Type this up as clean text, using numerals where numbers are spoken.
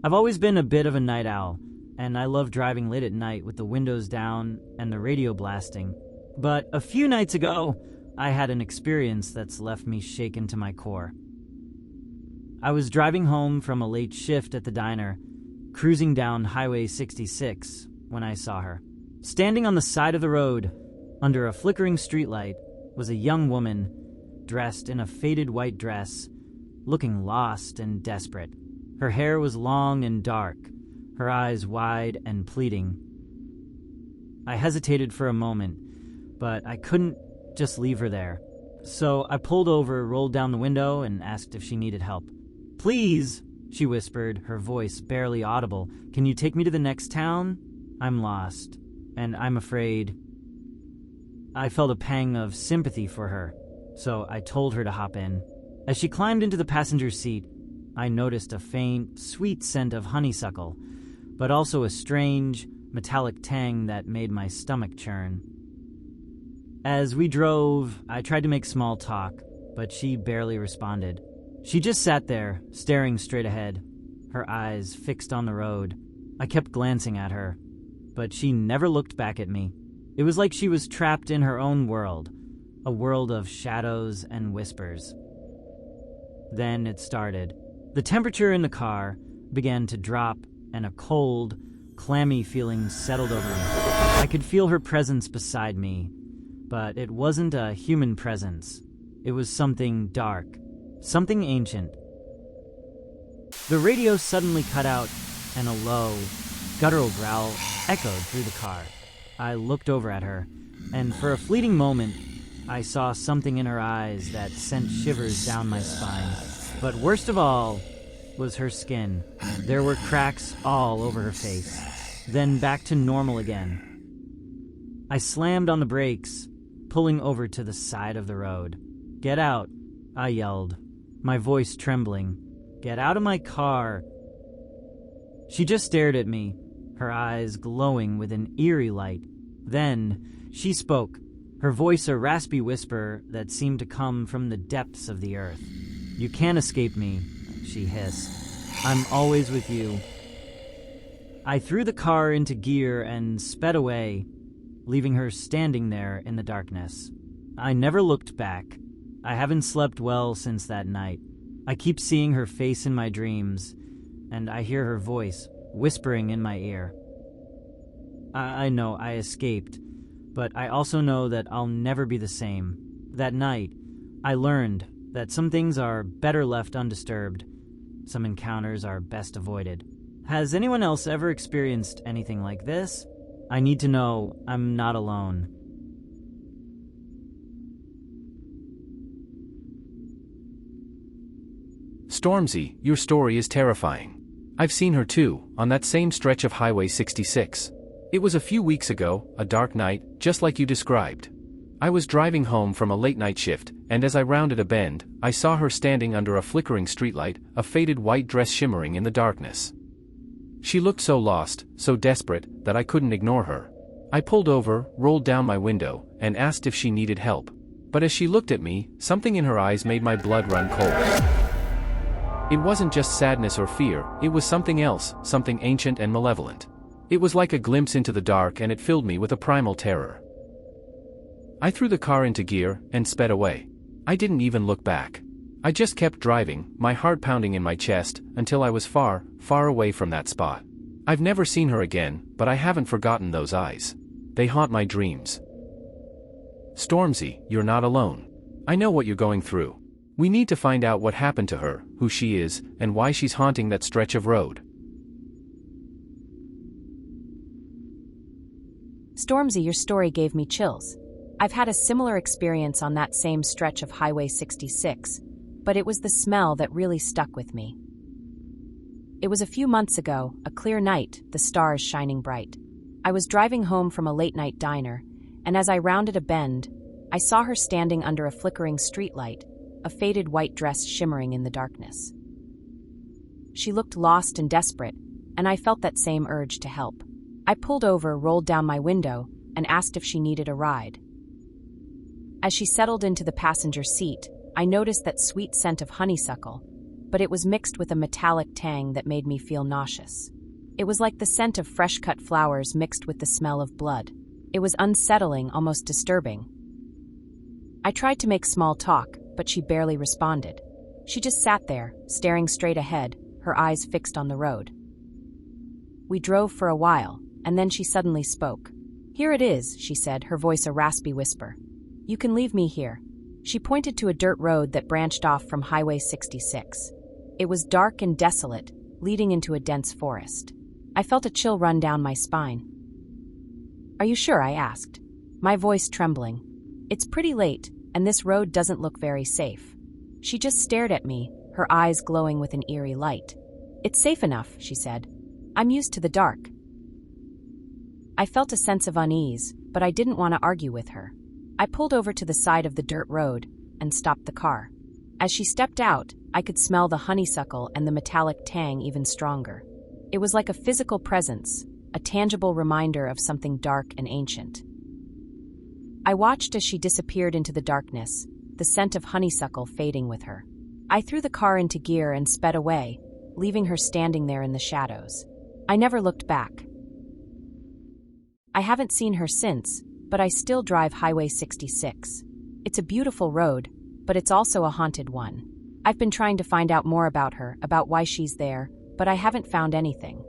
I've always been a bit of a night owl, and I love driving late at night with the windows down and the radio blasting. But a few nights ago, I had an experience that's left me shaken to my core. I was driving home from a late shift at the diner, cruising down Highway 66, when I saw her. Standing on the side of the road, under a flickering streetlight, was a young woman, dressed in a faded white dress, looking lost and desperate. Her hair was long and dark, her eyes wide and pleading. I hesitated for a moment, but I couldn't just leave her there. So I pulled over, rolled down the window, and asked if she needed help. "Please," she whispered, her voice barely audible. "Can you take me to the next town? I'm lost, and I'm afraid." I felt a pang of sympathy for her, so I told her to hop in. As she climbed into the passenger seat, I noticed a faint, sweet scent of honeysuckle, but also a strange, metallic tang that made my stomach churn. As we drove, I tried to make small talk, but she barely responded. She just sat there, staring straight ahead, her eyes fixed on the road. I kept glancing at her, but she never looked back at me. It was like she was trapped in her own world, a world of shadows and whispers. Then it started. The temperature in the car began to drop, and a cold, clammy feeling settled over me. I could feel her presence beside me, but it wasn't a human presence. It was something dark, something ancient. The radio suddenly cut out, and a low, guttural growl echoed through the car. I looked over at her, and for a fleeting moment, I saw something in her eyes that sent shivers down my spine. But worst of all was her skin. There were cracks all over her face, then back to normal again. I slammed on the brakes, pulling over to the side of the road. "Get out," I yelled, my voice trembling. "Get out of my car." She just stared at me, her eyes glowing with an eerie light. Then she spoke, her voice a raspy whisper that seemed to come from the depths of the earth. "You can't escape me," she hissed. "I'm always with you." I threw the car into gear and sped away, leaving her standing there in the darkness. I never looked back. I haven't slept well since that night. I keep seeing her face in my dreams, and I hear her voice whispering in my ear. I know I escaped, but I also know that I'll never be the same. That night, I learned that some things are better left undisturbed. Some encounters are best avoided. Has anyone else ever experienced anything like this? I need to know I'm not alone. Stormzy, your story is terrifying. I've seen her too, on that same stretch of Highway 66. It was a few weeks ago, a dark night, just like you described. I was driving home from a late-night shift, and as I rounded a bend, I saw her standing under a flickering streetlight, a faded white dress shimmering in the darkness. She looked so lost, so desperate, that I couldn't ignore her. I pulled over, rolled down my window, and asked if she needed help. But as she looked at me, something in her eyes made my blood run cold. It wasn't just sadness or fear, it was something else, something ancient and malevolent. It was like a glimpse into the dark, and it filled me with a primal terror. I threw the car into gear and sped away. I didn't even look back. I just kept driving, my heart pounding in my chest, until I was far, far away from that spot. I've never seen her again, but I haven't forgotten those eyes. They haunt my dreams. Stormzy, you're not alone. I know what you're going through. We need to find out what happened to her, who she is, and why she's haunting that stretch of road. Stormzy, your story gave me chills. I've had a similar experience on that same stretch of Highway 66, but it was the smell that really stuck with me. It was a few months ago, a clear night, the stars shining bright. I was driving home from a late-night diner, and as I rounded a bend, I saw her standing under a flickering streetlight, a faded white dress shimmering in the darkness. She looked lost and desperate, and I felt that same urge to help. I pulled over, rolled down my window, and asked if she needed a ride. As she settled into the passenger seat, I noticed that sweet scent of honeysuckle, but it was mixed with a metallic tang that made me feel nauseous. It was like the scent of fresh-cut flowers mixed with the smell of blood. It was unsettling, almost disturbing. I tried to make small talk, but she barely responded. She just sat there, staring straight ahead, her eyes fixed on the road. We drove for a while, and then she suddenly spoke. "Here it is," she said, her voice a raspy whisper. "You can leave me here." She pointed to a dirt road that branched off from Highway 66. It was dark and desolate, leading into a dense forest. I felt a chill run down my spine. "Are you sure?" I asked, my voice trembling. "It's pretty late, and this road doesn't look very safe." She just stared at me, her eyes glowing with an eerie light. "It's safe enough," she said. "I'm used to the dark." I felt a sense of unease, but I didn't want to argue with her. I pulled over to the side of the dirt road and stopped the car. As she stepped out, I could smell the honeysuckle and the metallic tang even stronger. It was like a physical presence, a tangible reminder of something dark and ancient. I watched as she disappeared into the darkness, the scent of honeysuckle fading with her. I threw the car into gear and sped away, leaving her standing there in the shadows. I never looked back. I haven't seen her since, but I still drive Highway 66. It's a beautiful road, but it's also a haunted one. I've been trying to find out more about her, about why she's there, but I haven't found anything.